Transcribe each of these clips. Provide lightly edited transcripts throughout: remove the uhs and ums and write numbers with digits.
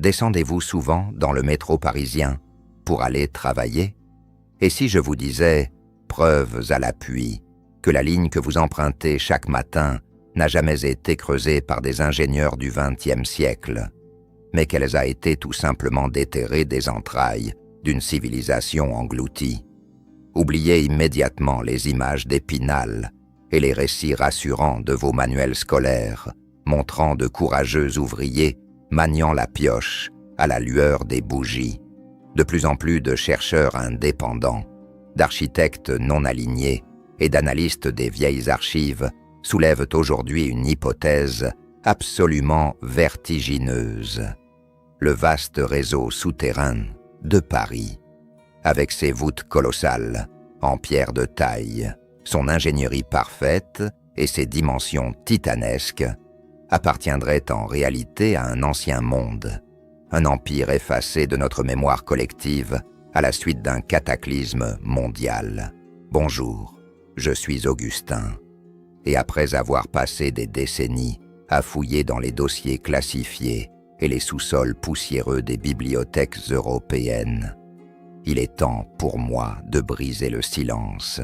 Descendez-vous souvent dans le métro parisien pour aller travailler? Et si je vous disais, preuves à l'appui, que la ligne que vous empruntez chaque matin n'a jamais été creusée par des ingénieurs du XXe siècle, mais qu'elle a été tout simplement déterrée des entrailles d'une civilisation engloutie. Oubliez immédiatement les images d'Épinal et les récits rassurants de vos manuels scolaires, montrant de courageux ouvriers maniant la pioche à la lueur des bougies. De plus en plus de chercheurs indépendants, d'architectes non alignés et d'analystes des vieilles archives soulèvent aujourd'hui une hypothèse absolument vertigineuse. Le vaste réseau souterrain de Paris, avec ses voûtes colossales, en pierre de taille, son ingénierie parfaite et ses dimensions titanesques, appartiendrait en réalité à un ancien monde, un empire effacé de notre mémoire collective à la suite d'un cataclysme mondial. Bonjour, je suis Augustin, et après avoir passé des décennies à fouiller dans les dossiers classifiés et les sous-sols poussiéreux des bibliothèques européennes, il est temps pour moi de briser le silence.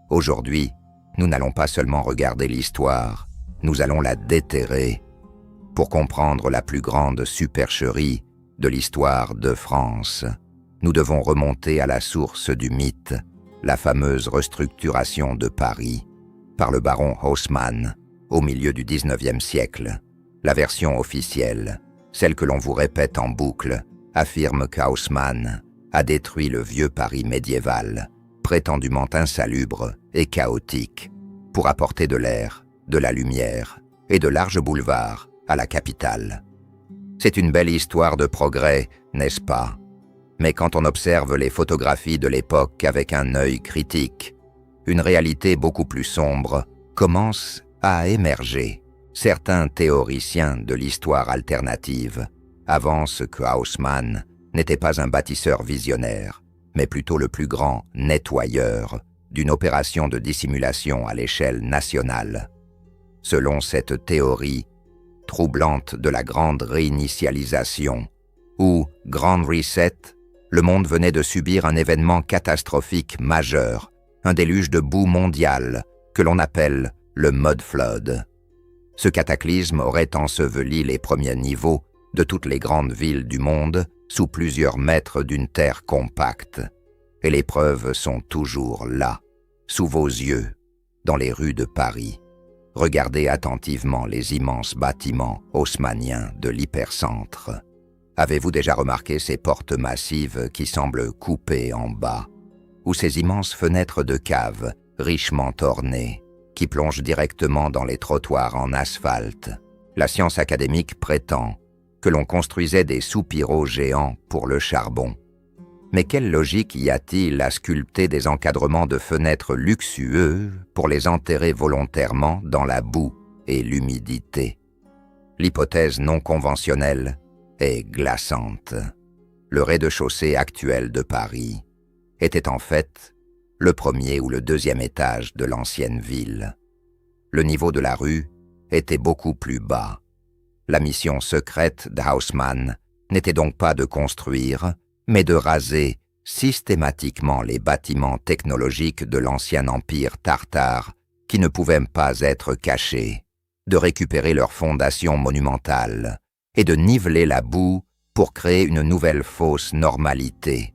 Aujourd'hui, nous n'allons pas seulement regarder l'histoire, nous allons la déterrer pour comprendre la plus grande supercherie de l'histoire de France. Nous devons remonter à la source du mythe, la fameuse restructuration de Paris par le baron Haussmann au milieu du XIXe siècle. La version officielle, celle que l'on vous répète en boucle, affirme qu'Haussmann a détruit le vieux Paris médiéval, prétendument insalubre et chaotique, pour apporter de l'air, de la lumière et de larges boulevards à la capitale. C'est une belle histoire de progrès, n'est-ce pas? Mais quand on observe les photographies de l'époque avec un œil critique, une réalité beaucoup plus sombre commence à émerger. Certains théoriciens de l'histoire alternative avancent que Haussmann n'était pas un bâtisseur visionnaire, mais plutôt le plus grand nettoyeur d'une opération de dissimulation à l'échelle nationale. Selon cette théorie troublante de la grande réinitialisation, ou Grand Reset, le monde venait de subir un événement catastrophique majeur, un déluge de boue mondiale que l'on appelle le Mud Flood. Ce cataclysme aurait enseveli les premiers niveaux de toutes les grandes villes du monde sous plusieurs mètres d'une terre compacte. Et les preuves sont toujours là, sous vos yeux, dans les rues de Paris. Regardez attentivement les immenses bâtiments haussmanniens de l'hypercentre. Avez-vous déjà remarqué ces portes massives qui semblent coupées en bas, ou ces immenses fenêtres de cave richement ornées, qui plongent directement dans les trottoirs en asphalte? La science académique prétend que l'on construisait des soupiraux géants pour le charbon. Mais quelle logique y a-t-il à sculpter des encadrements de fenêtres luxueux pour les enterrer volontairement dans la boue et l'humidité? L'hypothèse non conventionnelle est glaçante. Le rez-de-chaussée actuel de Paris était en fait le premier ou le deuxième étage de l'ancienne ville. Le niveau de la rue était beaucoup plus bas. La mission secrète d'Haussmann n'était donc pas de construire, mais de raser systématiquement les bâtiments technologiques de l'ancien empire tartare qui ne pouvaient pas être cachés, de récupérer leurs fondations monumentales et de niveler la boue pour créer une nouvelle fausse normalité.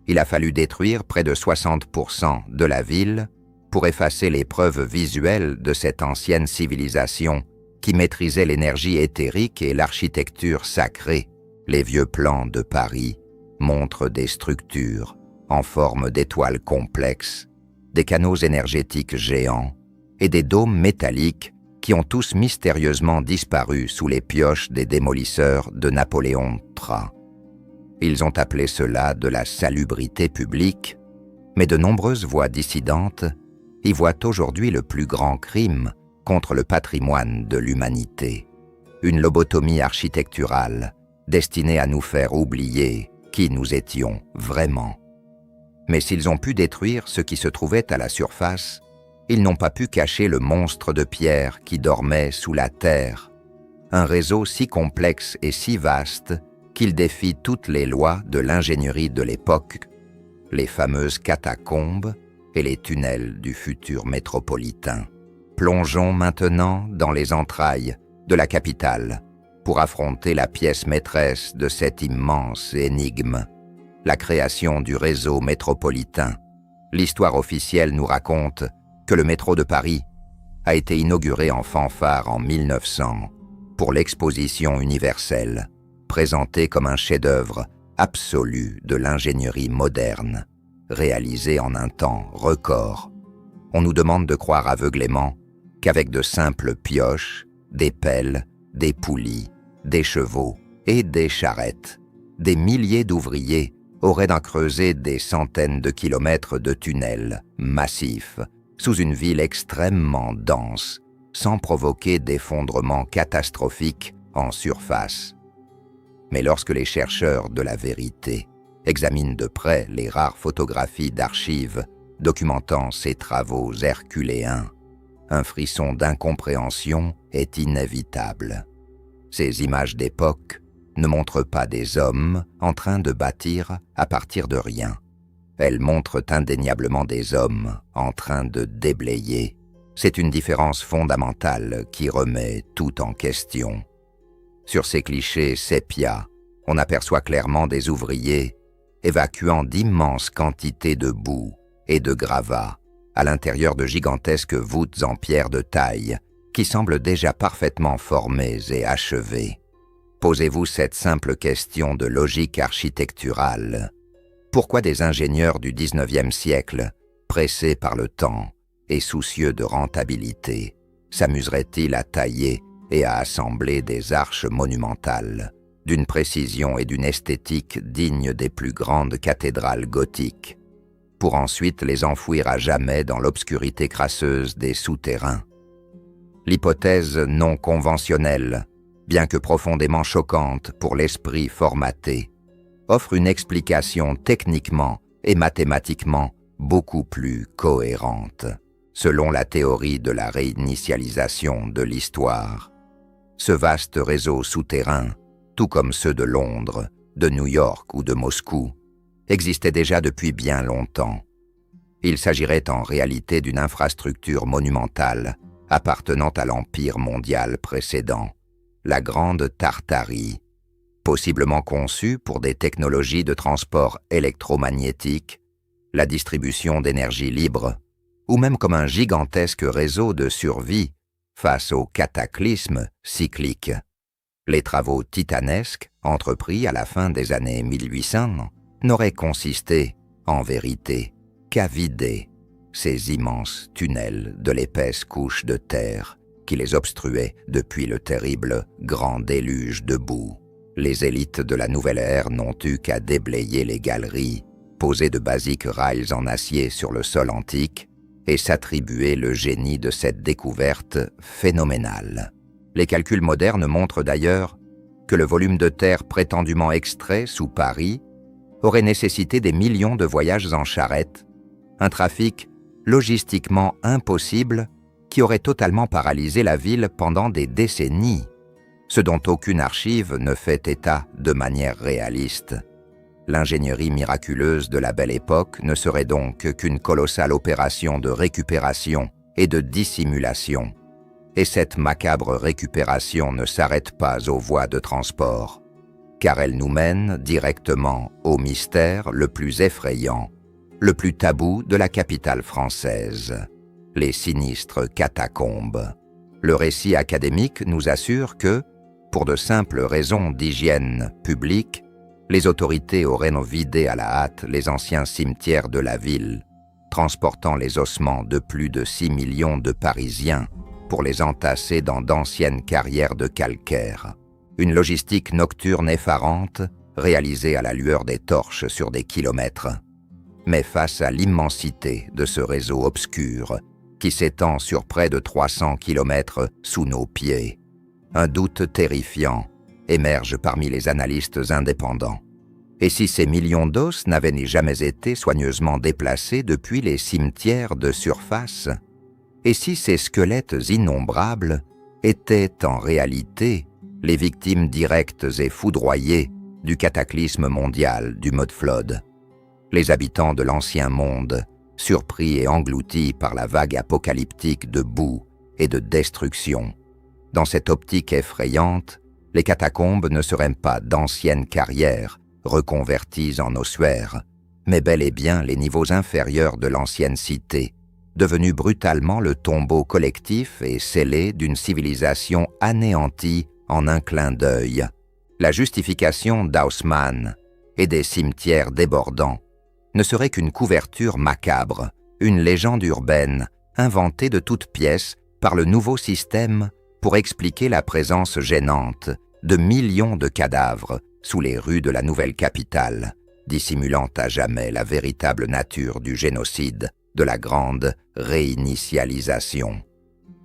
Il a fallu détruire près de 60% de la ville pour effacer les preuves visuelles de cette ancienne civilisation qui maîtrisait l'énergie éthérique et l'architecture sacrée. Les vieux plans de Paris montrent des structures en forme d'étoiles complexes, des canaux énergétiques géants et des dômes métalliques qui ont tous mystérieusement disparu sous les pioches des démolisseurs de Napoléon III. Ils ont appelé cela de la salubrité publique, mais de nombreuses voix dissidentes y voient aujourd'hui le plus grand crime contre le patrimoine de l'humanité, une lobotomie architecturale destinée à nous faire oublier qui nous étions vraiment. Mais s'ils ont pu détruire ce qui se trouvait à la surface, ils n'ont pas pu cacher le monstre de pierre qui dormait sous la terre, un réseau si complexe et si vaste qu'il défie toutes les lois de l'ingénierie de l'époque, les fameuses catacombes et les tunnels du futur métropolitain. Plongeons maintenant dans les entrailles de la capitale pour affronter la pièce maîtresse de cette immense énigme, la création du réseau métropolitain. L'histoire officielle nous raconte que le métro de Paris a été inauguré en fanfare en 1900 pour l'Exposition universelle, présentée comme un chef-d'œuvre absolu de l'ingénierie moderne, réalisé en un temps record. On nous demande de croire aveuglément qu'avec de simples pioches, des pelles, des poulies, des chevaux et des charrettes, des milliers d'ouvriers auraient d'en creuser des centaines de kilomètres de tunnels massifs sous une ville extrêmement dense, sans provoquer d'effondrement catastrophique en surface. Mais lorsque les chercheurs de la vérité examinent de près les rares photographies d'archives documentant ces travaux herculéens, un frisson d'incompréhension est inévitable. Ces images d'époque ne montrent pas des hommes en train de bâtir à partir de rien. Elles montrent indéniablement des hommes en train de déblayer. C'est une différence fondamentale qui remet tout en question. Sur ces clichés sépia, on aperçoit clairement des ouvriers évacuant d'immenses quantités de boue et de gravats à l'intérieur de gigantesques voûtes en pierre de taille qui semblent déjà parfaitement formées et achevées. Posez-vous cette simple question de logique architecturale. Pourquoi des ingénieurs du XIXe siècle, pressés par le temps et soucieux de rentabilité, s'amuseraient-ils à tailler et à assembler des arches monumentales, d'une précision et d'une esthétique dignes des plus grandes cathédrales gothiques, pour ensuite les enfouir à jamais dans l'obscurité crasseuse des souterrains? L'hypothèse non conventionnelle, bien que profondément choquante pour l'esprit formaté, offre une explication techniquement et mathématiquement beaucoup plus cohérente, selon la théorie de la réinitialisation de l'histoire. Ce vaste réseau souterrain, tout comme ceux de Londres, de New York ou de Moscou, existait déjà depuis bien longtemps. Il s'agirait en réalité d'une infrastructure monumentale appartenant à l'empire mondial précédent, la Grande Tartarie, possiblement conçue pour des technologies de transport électromagnétique, la distribution d'énergie libre, ou même comme un gigantesque réseau de survie face aux cataclysmes cycliques. Les travaux titanesques, entrepris à la fin des années 1800, n'auraient consisté, en vérité, qu'à vider ces immenses tunnels de l'épaisse couche de terre qui les obstruait depuis le terrible grand déluge de boue. Les élites de la nouvelle ère n'ont eu qu'à déblayer les galeries, poser de basiques rails en acier sur le sol antique et s'attribuer le génie de cette découverte phénoménale. Les calculs modernes montrent d'ailleurs que le volume de terre prétendument extrait sous Paris aurait nécessité des millions de voyages en charrette, un trafic logistiquement impossible qui aurait totalement paralysé la ville pendant des décennies, ce dont aucune archive ne fait état de manière réaliste. L'ingénierie miraculeuse de la Belle Époque ne serait donc qu'une colossale opération de récupération et de dissimulation. Et cette macabre récupération ne s'arrête pas aux voies de transport, car elle nous mène directement au mystère le plus effrayant, le plus tabou de la capitale française, les sinistres catacombes. Le récit académique nous assure que, pour de simples raisons d'hygiène publique, les autorités auraient vidé à la hâte les anciens cimetières de la ville, transportant les ossements de plus de 6 millions de Parisiens pour les entasser dans d'anciennes carrières de calcaire. Une logistique nocturne effarante, réalisée à la lueur des torches sur des kilomètres. Mais face à l'immensité de ce réseau obscur, qui s'étend sur près de 300 kilomètres sous nos pieds, un doute terrifiant émerge parmi les analystes indépendants. Et si ces millions d'os n'avaient jamais été soigneusement déplacés depuis les cimetières de surface? Et si ces squelettes innombrables étaient en réalité les victimes directes et foudroyées du cataclysme mondial du mud-flood. Les habitants de l'ancien monde, surpris et engloutis par la vague apocalyptique de boue et de destruction. Dans cette optique effrayante, les catacombes ne seraient pas d'anciennes carrières reconverties en ossuaires, mais bel et bien les niveaux inférieurs de l'ancienne cité, devenus brutalement le tombeau collectif et scellé d'une civilisation anéantie en un clin d'œil. La justification d'Haussmann et des cimetières débordants ne serait qu'une couverture macabre, une légende urbaine inventée de toutes pièces par le nouveau système pour expliquer la présence gênante de millions de cadavres sous les rues de la nouvelle capitale, dissimulant à jamais la véritable nature du génocide de la grande réinitialisation.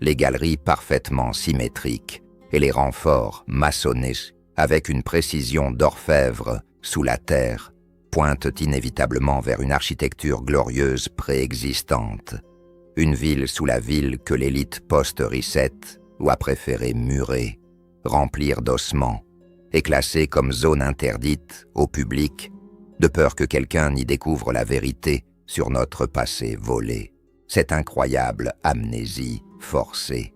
Les galeries parfaitement symétriques et les renforts maçonnés avec une précision d'orfèvre sous la terre pointent inévitablement vers une architecture glorieuse préexistante. Une ville sous la ville que l'élite post-reset ou a préféré murer, remplir d'ossements et classer comme zone interdite au public, de peur que quelqu'un n'y découvre la vérité sur notre passé volé. Cette incroyable amnésie forcée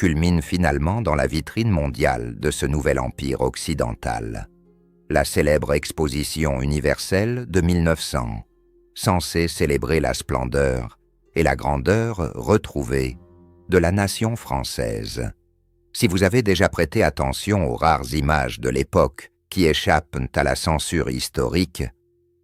culmine finalement dans la vitrine mondiale de ce nouvel empire occidental. La célèbre exposition universelle de 1900, censée célébrer la splendeur et la grandeur retrouvée de la nation française. Si vous avez déjà prêté attention aux rares images de l'époque qui échappent à la censure historique,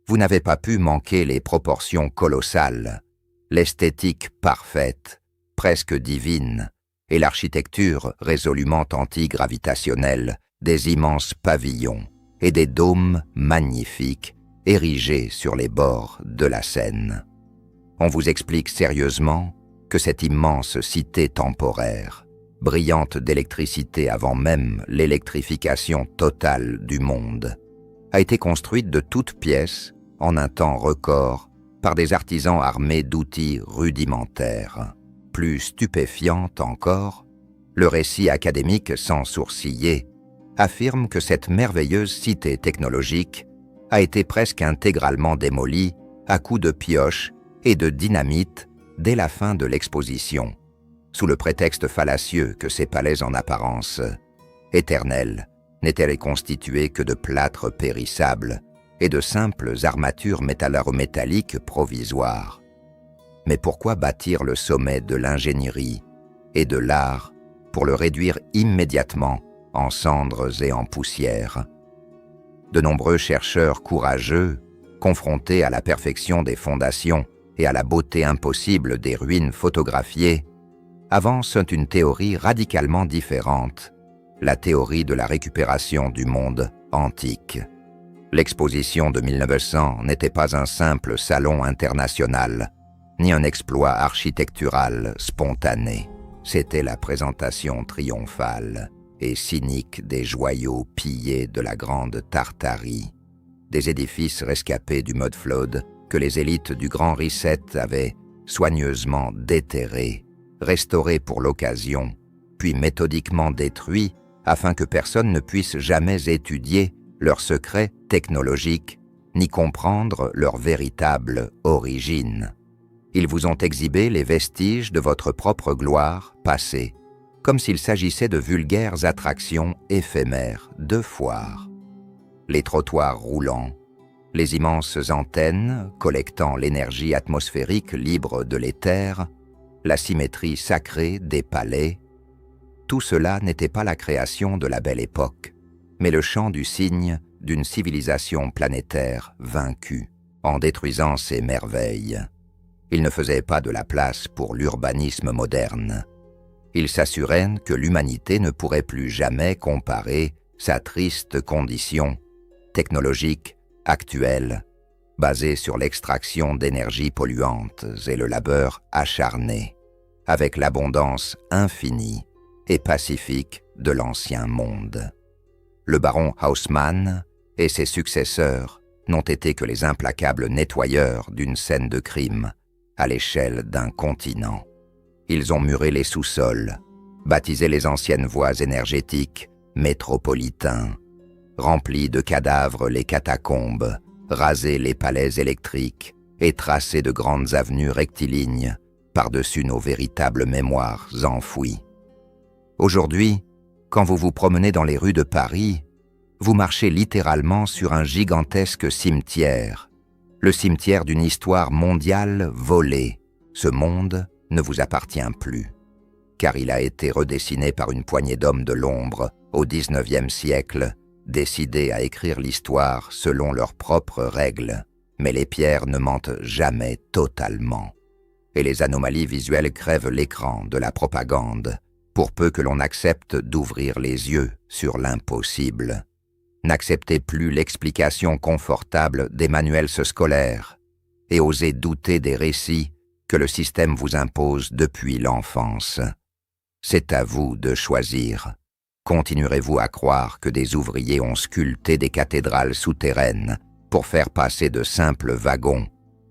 vous n'avez pas pu manquer les proportions colossales, l'esthétique parfaite, presque divine, et l'architecture résolument antigravitationnelle des immenses pavillons et des dômes magnifiques érigés sur les bords de la Seine. On vous explique sérieusement que cette immense cité temporaire, brillante d'électricité avant même l'électrification totale du monde, a été construite de toutes pièces en un temps record par des artisans armés d'outils rudimentaires. Plus stupéfiant encore, le récit académique sans sourciller affirme que cette merveilleuse cité technologique a été presque intégralement démolie à coups de pioche et de dynamite dès la fin de l'exposition, sous le prétexte fallacieux que ces palais en apparence éternels n'étaient constitués que de plâtre périssable et de simples armatures métallaro-métalliques provisoires. Mais pourquoi bâtir le sommet de l'ingénierie et de l'art pour le réduire immédiatement en cendres et en poussière? De nombreux chercheurs courageux, confrontés à la perfection des fondations et à la beauté impossible des ruines photographiées, avancent une théorie radicalement différente, la théorie de la récupération du monde antique. L'exposition de 1900 n'était pas un simple salon international, ni un exploit architectural spontané. C'était la présentation triomphale et cynique des joyaux pillés de la Grande Tartarie, des édifices rescapés du mud-flood que les élites du Grand Reset avaient soigneusement déterrés, restaurés pour l'occasion, puis méthodiquement détruits afin que personne ne puisse jamais étudier leurs secrets technologiques ni comprendre leur véritable origine. Ils vous ont exhibé les vestiges de votre propre gloire passée, comme s'il s'agissait de vulgaires attractions éphémères de foire. Les trottoirs roulants, les immenses antennes collectant l'énergie atmosphérique libre de l'éther, la symétrie sacrée des palais, tout cela n'était pas la création de la belle époque, mais le chant du cygne d'une civilisation planétaire vaincue, en détruisant ses merveilles. Il ne faisait pas de la place pour l'urbanisme moderne. Il s'assurait que l'humanité ne pourrait plus jamais comparer sa triste condition technologique actuelle, basée sur l'extraction d'énergies polluantes et le labeur acharné, avec l'abondance infinie et pacifique de l'ancien monde. Le baron Haussmann et ses successeurs n'ont été que les implacables nettoyeurs d'une scène de crime à l'échelle d'un continent. Ils ont muré les sous-sols, baptisé les anciennes voies énergétiques métropolitains, rempli de cadavres les catacombes, rasé les palais électriques et tracé de grandes avenues rectilignes par-dessus nos véritables mémoires enfouies. Aujourd'hui, quand vous vous promenez dans les rues de Paris, vous marchez littéralement sur un gigantesque cimetière, le cimetière d'une histoire mondiale volée. Ce monde ne vous appartient plus, car il a été redessiné par une poignée d'hommes de l'ombre au XIXe siècle, décidés à écrire l'histoire selon leurs propres règles. Mais les pierres ne mentent jamais totalement. Et les anomalies visuelles crèvent l'écran de la propagande, pour peu que l'on accepte d'ouvrir les yeux sur l'impossible. N'acceptez plus l'explication confortable des manuels scolaires et osez douter des récits que le système vous impose depuis l'enfance. C'est à vous de choisir. Continuerez-vous à croire que des ouvriers ont sculpté des cathédrales souterraines pour faire passer de simples wagons,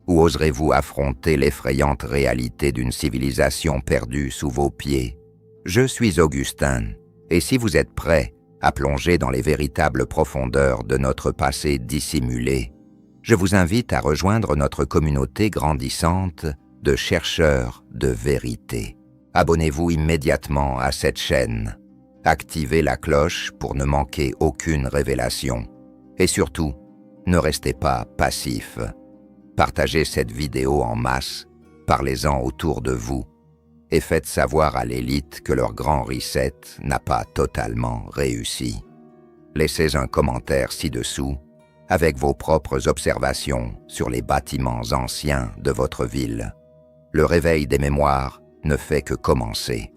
ou oserez-vous affronter l'effrayante réalité d'une civilisation perdue sous vos pieds? Je suis Augustin, et si vous êtes prêts à plonger dans les véritables profondeurs de notre passé dissimulé, je vous invite à rejoindre notre communauté grandissante de chercheurs de vérité. Abonnez-vous immédiatement à cette chaîne, activez la cloche pour ne manquer aucune révélation, et surtout, ne restez pas passif. Partagez cette vidéo en masse, parlez-en autour de vous, et faites savoir à l'élite que leur grand reset n'a pas totalement réussi. Laissez un commentaire ci-dessous avec vos propres observations sur les bâtiments anciens de votre ville. Le réveil des mémoires ne fait que commencer.